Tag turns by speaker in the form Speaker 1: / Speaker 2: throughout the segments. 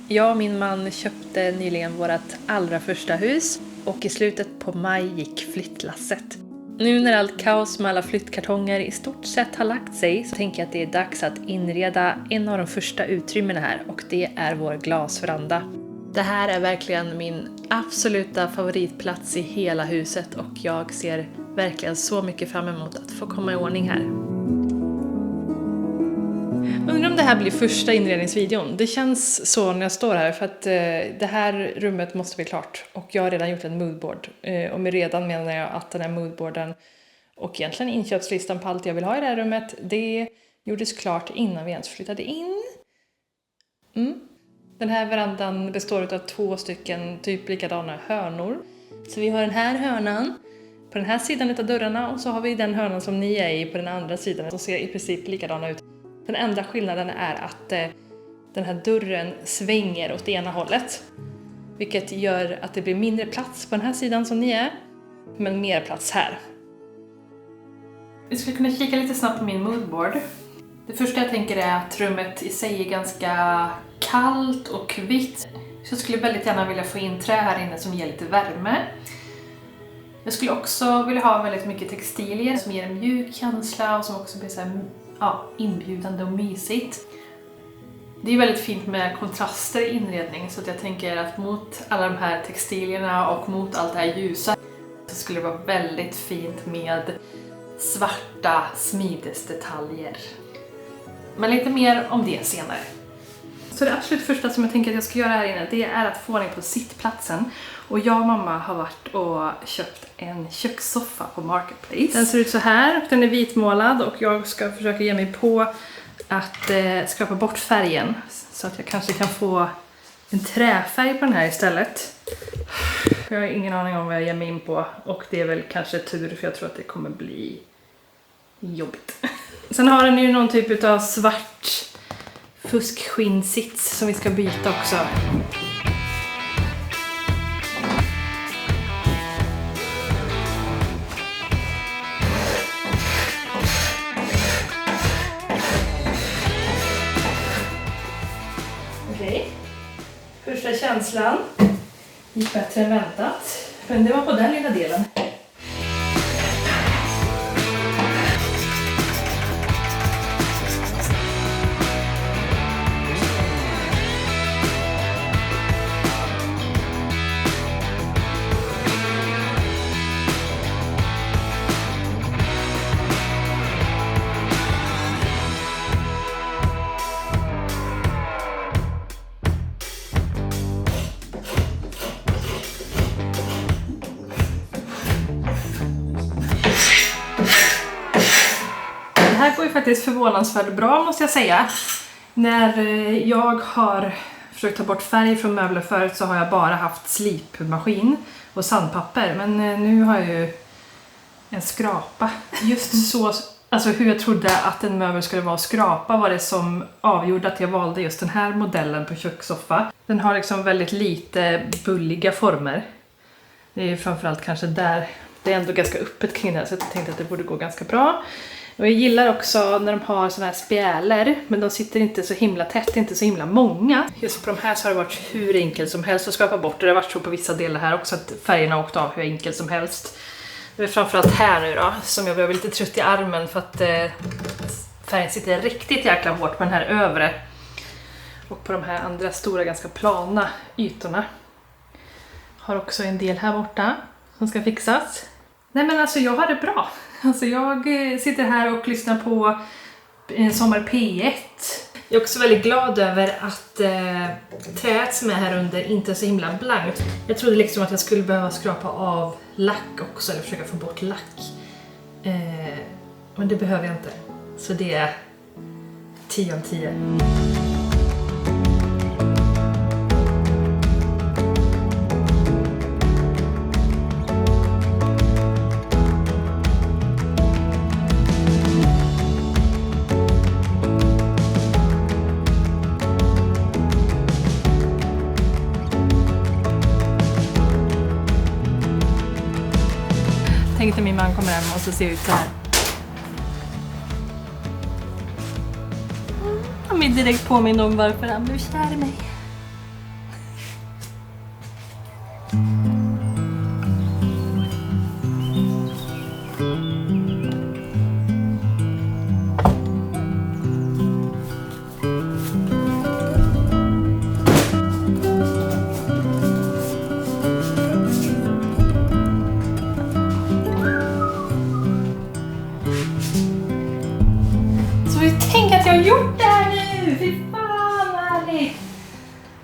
Speaker 1: Jag och min man köpte nyligen vårt allra första hus och i slutet på maj gick flyttlasset. Nu när allt kaos med alla flyttkartonger i stort sett har lagt sig så tänker jag att det är dags att inreda en av de första utrymmena här och det är vår glasveranda. Det här är verkligen min absoluta favoritplats i hela huset och jag ser verkligen så mycket fram emot att få komma i ordning här. Undrar om det här blir första inredningsvideon. Det känns så när jag står här för att det här rummet måste bli klart. Och jag har redan gjort en moodboard. Och med redan menar jag att den här moodboarden och egentligen inköpslistan på allt jag vill ha i det här rummet, det gjordes klart innan vi ens flyttade in. Den här verandan består av 2 stycken typ likadana hörnor. Så vi har den här hörnan på den här sidan av dörrarna och så har vi den hörnan som ni är i på den andra sidan. De ser i princip likadana ut. Den enda skillnaden är att den här dörren svänger åt ena hållet. Vilket gör att det blir mindre plats på den här sidan som ni är. Men mer plats här. Vi skulle kunna kika lite snabbt på min moodboard. Det första jag tänker är att rummet i sig är ganska kallt och vitt. Så jag skulle väldigt gärna vilja få in trä här inne som ger lite värme. Jag skulle också vilja ha väldigt mycket textilier som ger en mjuk känsla och som också blir så här, inbjudande och mysigt. Det är väldigt fint med kontraster i inredning så att jag tänker att mot alla de här textilierna och mot allt det här ljusa så skulle det vara väldigt fint med svarta smidesdetaljer. Men lite mer om det senare. Så det absolut första som jag tänker att jag ska göra här inne, det är att få ordning på sittplatsen. Och jag och mamma har varit och köpt en kökssoffa på Marketplace. Den ser ut så här, den är vitmålad och jag ska försöka ge mig på att skrapa bort färgen. Så att jag kanske kan få en träfärg på den här istället. Jag har ingen aning om vad jag ger mig in på och det är väl kanske tur för jag tror att det kommer bli jobbigt. Sen har den ju någon typ av svart fuskskinsits som vi ska byta också. Okej. Första känslan gick bättre än väntat. Men det var på den lilla delen. Det här går ju faktiskt förvånansvärt bra måste jag säga. När jag har försökt ta bort färg från möbler förut så har jag bara haft slipmaskin och sandpapper. Men nu har jag ju en skrapa. Just så, alltså hur jag trodde att en möbel skulle vara skrapa var det som avgjorde att jag valde just den här modellen på kökssoffa. Den har liksom väldigt lite bulliga former. Det är ju framförallt kanske där det är ändå ganska öppet kring det här så jag tänkte att det borde gå ganska bra. Och jag gillar också när de har såna här spjäler, men de sitter inte så himla tätt, inte så himla många. Just på de här så har det varit hur enkelt som helst att skapa bort. Det har varit så på vissa delar här också att färgerna har åkt av hur enkelt som helst. Det är framförallt här nu då, som jag blev lite trött i armen för att färgen sitter riktigt jäkla hårt på den här övre. Och på de här andra stora ganska plana ytorna. Har också en del här borta som ska fixas. Nej men alltså jag har det bra. Alltså jag sitter här och lyssnar på Sommar P1. Jag är också väldigt glad över att träet som är här under inte är så himla blankt. Jag trodde liksom att jag skulle behöva skrapa av lack också, eller försöka få bort lack. Men det behöver jag inte. Så det är 10 av 10. Tänk när min man kommer hem och så ser ut så här. Han blir direkt påminna om varför han blev kär i mig.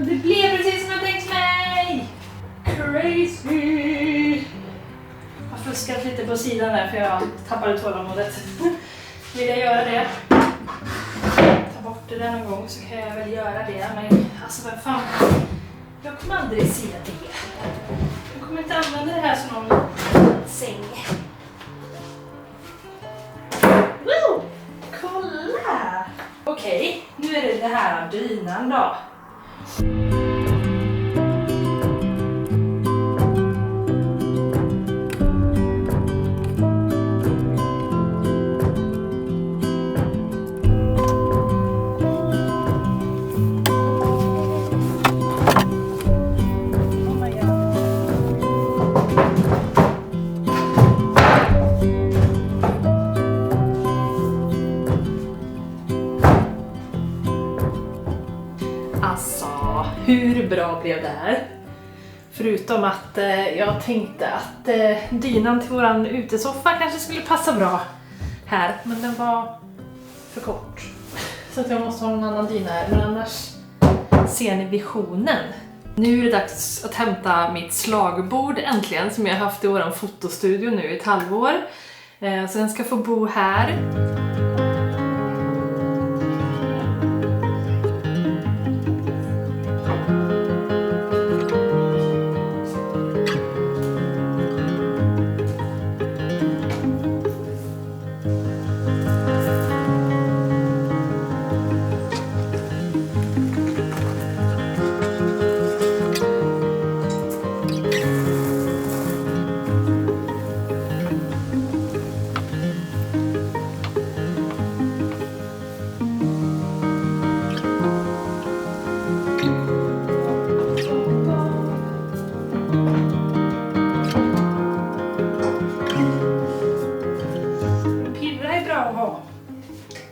Speaker 1: Och det blev precis som jag tänkt mig! Crazy! Jag har fuskat lite på sidan där för jag tappade tålamodet. Vill jag göra det? Ta bort det där någon gång så kan jag väl göra det. Men alltså vad fan, jag kommer aldrig se det. Jag kommer inte använda det här som någon säng. Woo! Kolla! Okej, nu är det här dynan då. Alltså, hur bra blev det här? Förutom att jag tänkte att dynan till våran utesoffa kanske skulle passa bra här. Men den var för kort. Så att jag måste ha en annan dyna här. Men annars ser ni visionen. Nu är det dags att hämta mitt slagbord äntligen som jag har haft i våran fotostudio nu i ett halvår. Så den ska få bo här.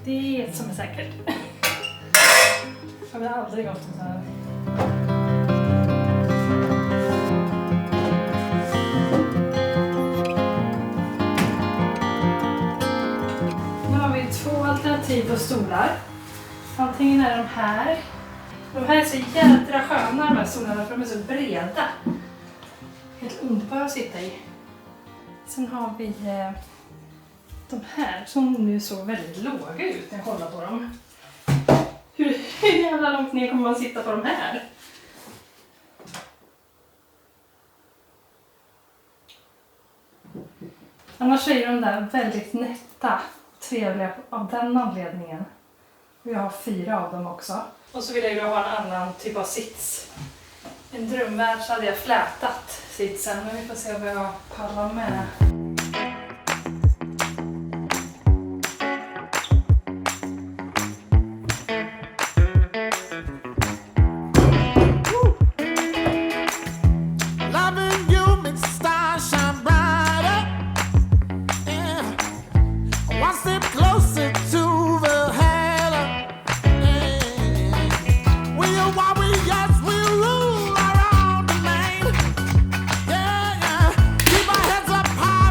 Speaker 1: Det är ett som är säkert. Jag vill aldrig gått så här. Nu har vi 2 alternativ på stolar. Antingen är de här. De här är så jädra sköna de här stolarna för de är så breda. Helt underbara att sitta i. Sen har vi de här som nu såg väldigt låga ut när jag kollar på dem. Hur jävla långt ner kommer man sitta på de här? Annars är de där väldigt nätta, trevliga av den anledningen. Och jag har 4 av dem också. Och så vill jag ju ha en annan typ av sits. I en drömvärld så hade jag flätat sitsen, men vi får se vad jag pallar med.
Speaker 2: Keep our heads up high.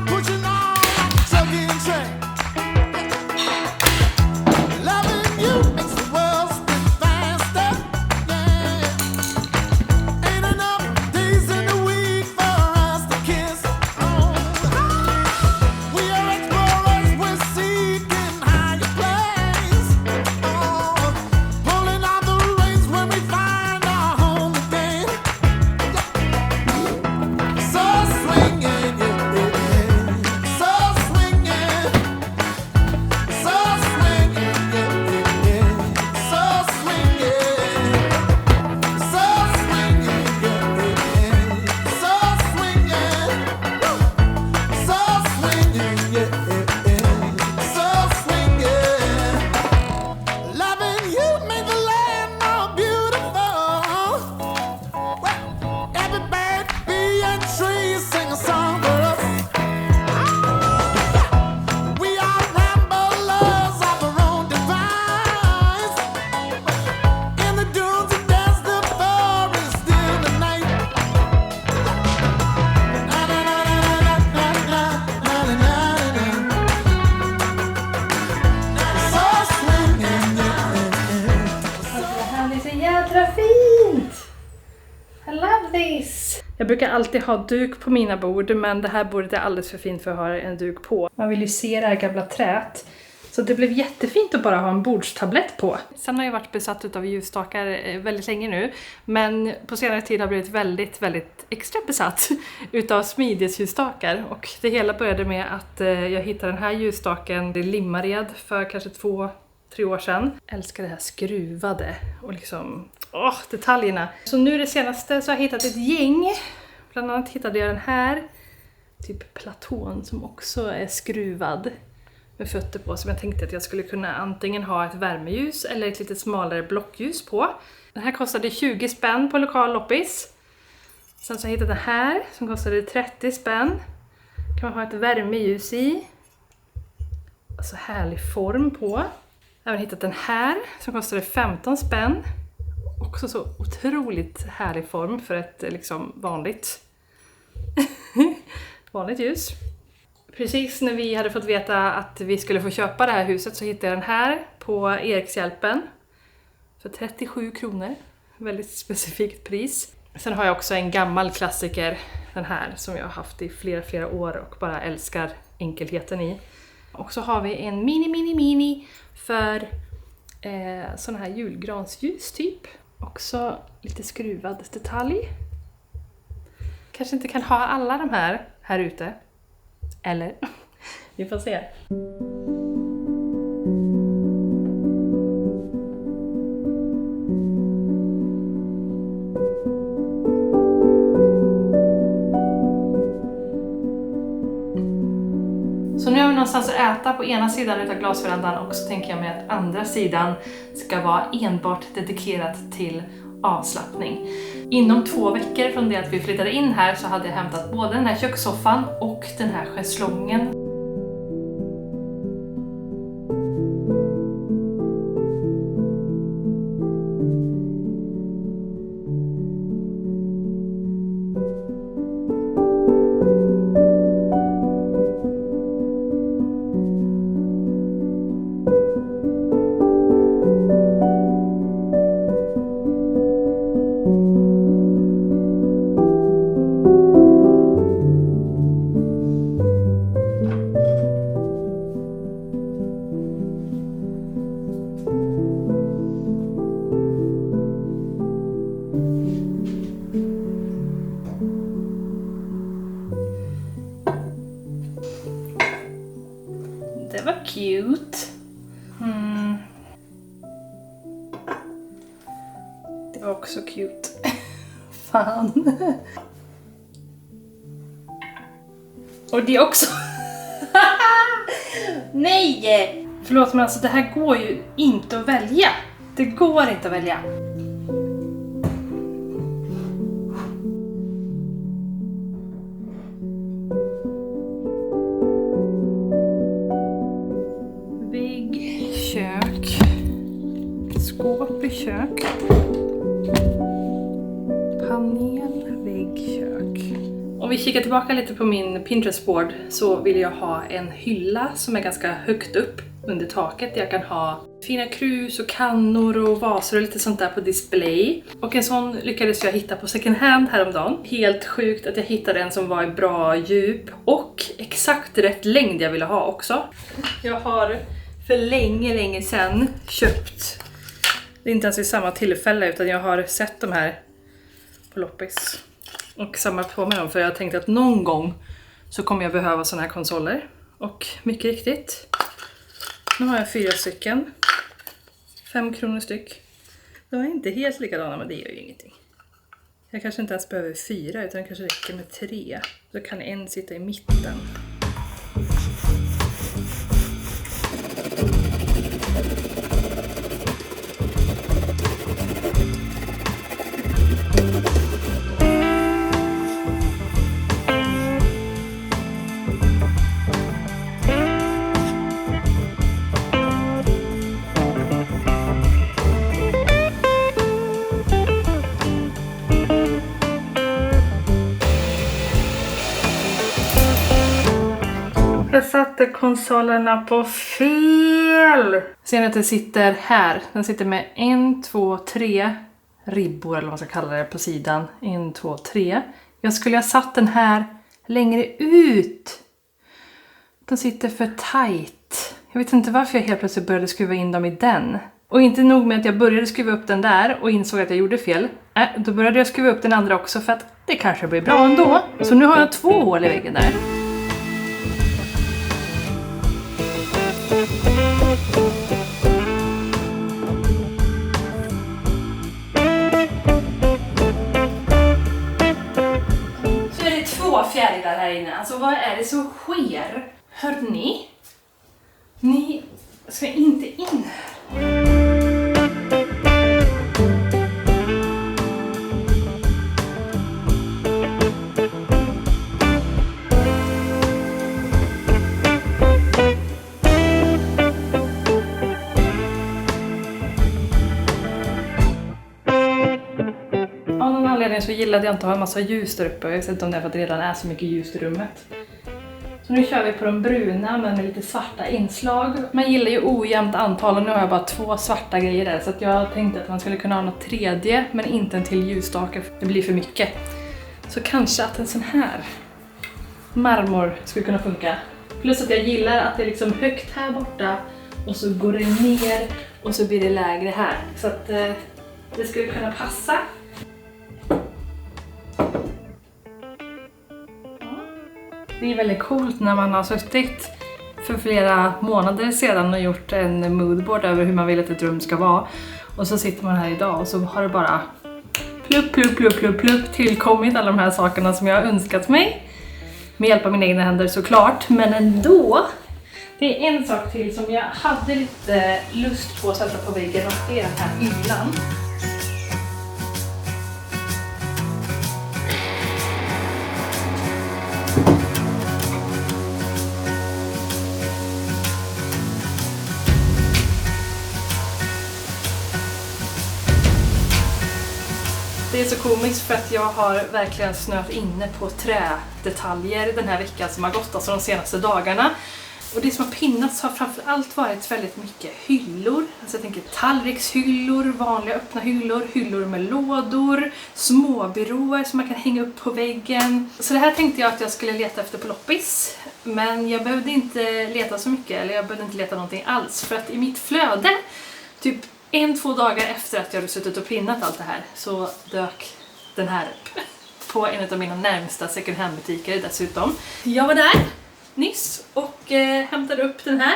Speaker 1: love this! Jag brukar alltid ha duk på mina bord, men det här bordet är alldeles för fint för att ha en duk på. Man vill ju se det här gamla träet. Så det blev jättefint att bara ha en bordstablett på. Sen har jag varit besatt av ljusstakar väldigt länge nu. Men på senare tid har jag blivit väldigt extra besatt utav smidesljusstakar. Och det hela började med att jag hittade den här ljusstaken i Limmared för kanske 2-3 år sedan. Jag älskar det här skruvade och liksom detaljerna. Så nu det senaste så har jag hittat ett gäng. Bland annat hittade jag den här typ platån som också är skruvad med fötter på, som jag tänkte att jag skulle kunna antingen ha ett värmeljus eller ett lite smalare blockljus på. Den här kostade 20 spänn på lokal loppis. Sen så har jag hittat den här som kostade 30 spänn. Kan man ha ett värmeljus i. Alltså härlig form på. Jag har även hittat den här som kostade 15 spänn. Också så otroligt härlig form för ett liksom vanligt ljus. Precis när vi hade fått veta att vi skulle få köpa det här huset så hittade jag den här på Erikshjälpen för 37 kronor. Väldigt specifikt pris. Sen har jag också en gammal klassiker, den här, som jag har haft i flera år och bara älskar enkelheten i. Och så har vi en mini för sån här julgransljus typ. Också lite skruvad detalj. Kanske inte kan ha alla de här ute. Eller? Vi får se. Så nu har vi någonstans att äta på ena sidan utav glasverandan och så tänker jag mig att andra sidan ska vara enbart dedikerat till avslappning. Inom 2 veckor från det att vi flyttade in här så hade jag hämtat både den här kökssoffan och den här schäslongen. Det var cute. Det var också cute. Fan. Och det också. Nej! Förlåt, men alltså det här går ju inte att välja. Det går inte att välja. Skåp i kök. Panel, vägg, kök. Om vi kikar tillbaka lite på min Pinterest-board så vill jag ha en hylla som är ganska högt upp under taket. Jag kan ha fina krus och kannor och vaser och lite sånt där på display. Och en sån lyckades jag hitta på second hand häromdagen. Helt sjukt att jag hittade en som var i bra djup och exakt rätt längd jag ville ha också. Jag har för länge sedan köpt. Det är inte ens vid samma tillfälle utan jag har sett de här på loppis och samlat på mig dem för jag tänkte att någon gång så kommer jag behöva såna här konsoler. Och mycket riktigt, nu har jag 4 stycken, 5 kronor styck. De är inte helt likadana men det gör ju ingenting. Jag kanske inte ens behöver 4 utan det kanske räcker med 3. Så kan en sitta i mitten. Jag satte konsolerna på fel. Ser ni att den sitter här? Den sitter med 1, 2, 3 ribbor eller vad man ska kalla det på sidan. 1, 2, 3. Jag skulle ha satt den här längre ut. Den sitter för tight. Jag vet inte varför jag helt plötsligt började skruva in dem i den. Och inte nog med att jag började skruva upp den där och insåg att jag gjorde fel. Då började jag skruva upp den andra också för att det kanske blir bra ändå. Så nu har jag 2 hål i väggen där. Så är det 2 fjärilar här inne. Alltså vad är det som sker? Hör ni? Ni ska inte in här. Av någon anledning så gillade jag inte att ha en massa ljus där uppe. Jag vet inte om det är för att det redan är så mycket ljus i rummet. Så nu kör vi på de bruna men med lite svarta inslag. Man gillar ju ojämnt antal och nu har jag bara 2 svarta grejer där. Så att jag tänkte att man skulle kunna ha något tredje men inte en till ljusstake. Det blir för mycket. Så kanske att en sån här marmor skulle kunna funka. Plus att jag gillar att det är liksom högt här borta och så går det ner och så blir det lägre här. Så att det skulle kunna passa. Det är väldigt coolt när man har suttit för flera månader sedan och gjort en moodboard över hur man vill att ett rum ska vara. Och så sitter man här idag och så har det bara plupp tillkommit alla de här sakerna som jag har önskat mig. Med hjälp av mina egna händer såklart, men ändå. Det är en sak till som jag hade lite lust på att sätta på väggen och det är den här hyllan. Det är så komiskt för att jag har verkligen snöat inne på trädetaljer den här veckan som har gått, alltså de senaste dagarna. Och det som har pinnats har framförallt varit väldigt mycket hyllor. Alltså jag tänker tallrikshyllor, vanliga öppna hyllor, hyllor med lådor, småbyråer som man kan hänga upp på väggen. Så det här tänkte jag att jag skulle leta efter på loppis. Men jag behövde inte leta så mycket, eller jag behövde inte leta någonting alls. För att i mitt flöde, typ 1-2 dagar efter att jag hade suttit och pinnat allt det här, så dök den här upp. På en av mina närmsta second hand butiker dessutom. Jag var där nyss och hämtade upp den här.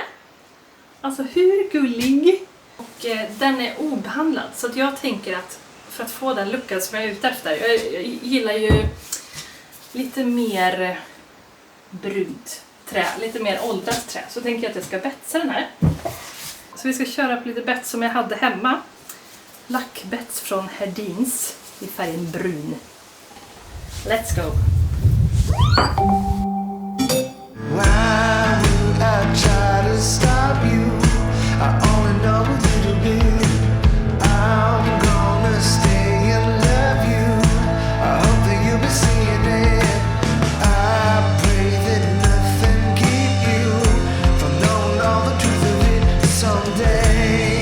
Speaker 1: Alltså hur gullig. Och den är obehandlad. Så att jag tänker att för att få den luckan som jag är ute efter. Jag gillar ju lite mer brunt trä. Lite mer åldrat trä. Så tänker jag att jag ska betsa den här. Så vi ska köra på lite bets som jag hade hemma. Lackbets från Hedins i färgen brun. Let's go! Why would I try to stop you? I only know a little bit. I'm gonna stay and love you. I hope that you'll be seeing it. I pray that nothing keep you from knowing all the truth of it someday.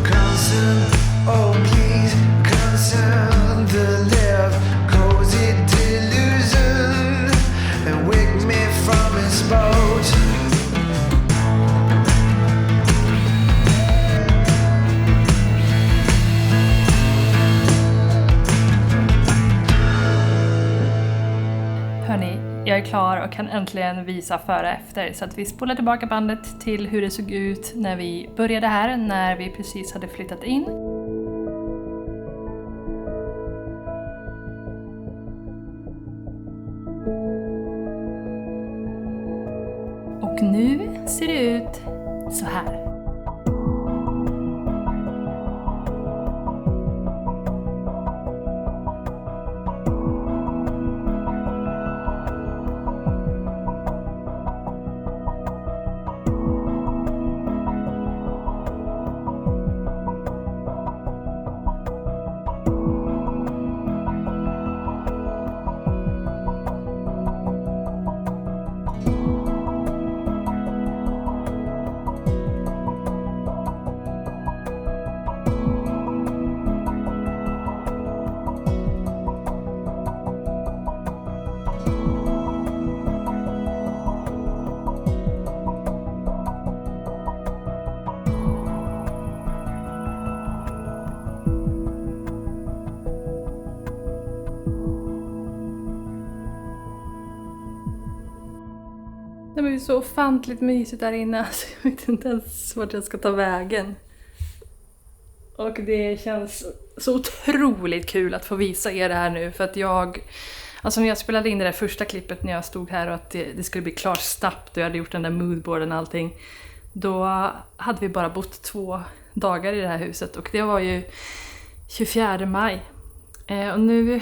Speaker 1: Constant, oh please, constant the left cozy delusion and wake me from its boat. Hörni, jag är klar och kan äntligen visa före och efter, så att vi spolar tillbaka bandet till hur det såg ut när vi började här, när vi precis hade flyttat in. Och nu ser det ut så här. Det var ju så ofantligt mysigt där inne. Alltså, jag vet inte ens vart jag ska ta vägen. Och det känns så otroligt kul att få visa er det här nu. För att alltså när jag spelade in det där första klippet när jag stod här och att det skulle bli klart snabbt och jag hade gjort den där moodboarden och allting. Då hade vi bara bott 2 dagar i det här huset och det var ju 24 maj. Och nu,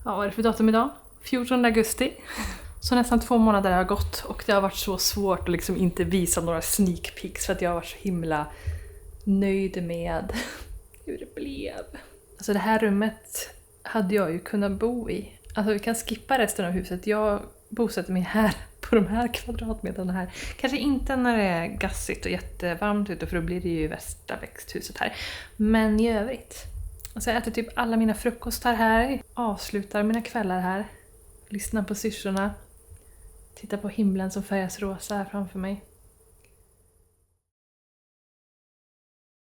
Speaker 1: vad är det för datum idag? 14 augusti. Så nästan 2 månader har gått och det har varit så svårt att liksom inte visa några sneak peeks för att jag har varit så himla nöjd med hur det blev. Alltså det här rummet hade jag ju kunnat bo i. Alltså vi kan skippa resten av huset. Jag bosätter mig här på de här kvadratmeterna här. Kanske inte när det är gassigt och jättevarmt ute för då blir det ju värsta växthuset här. Men i övrigt. Alltså jag äter typ alla mina frukostar här. Avslutar mina kvällar här. Lyssnar på syrsorna. Tittar på himlen som färgas rosa här framför mig.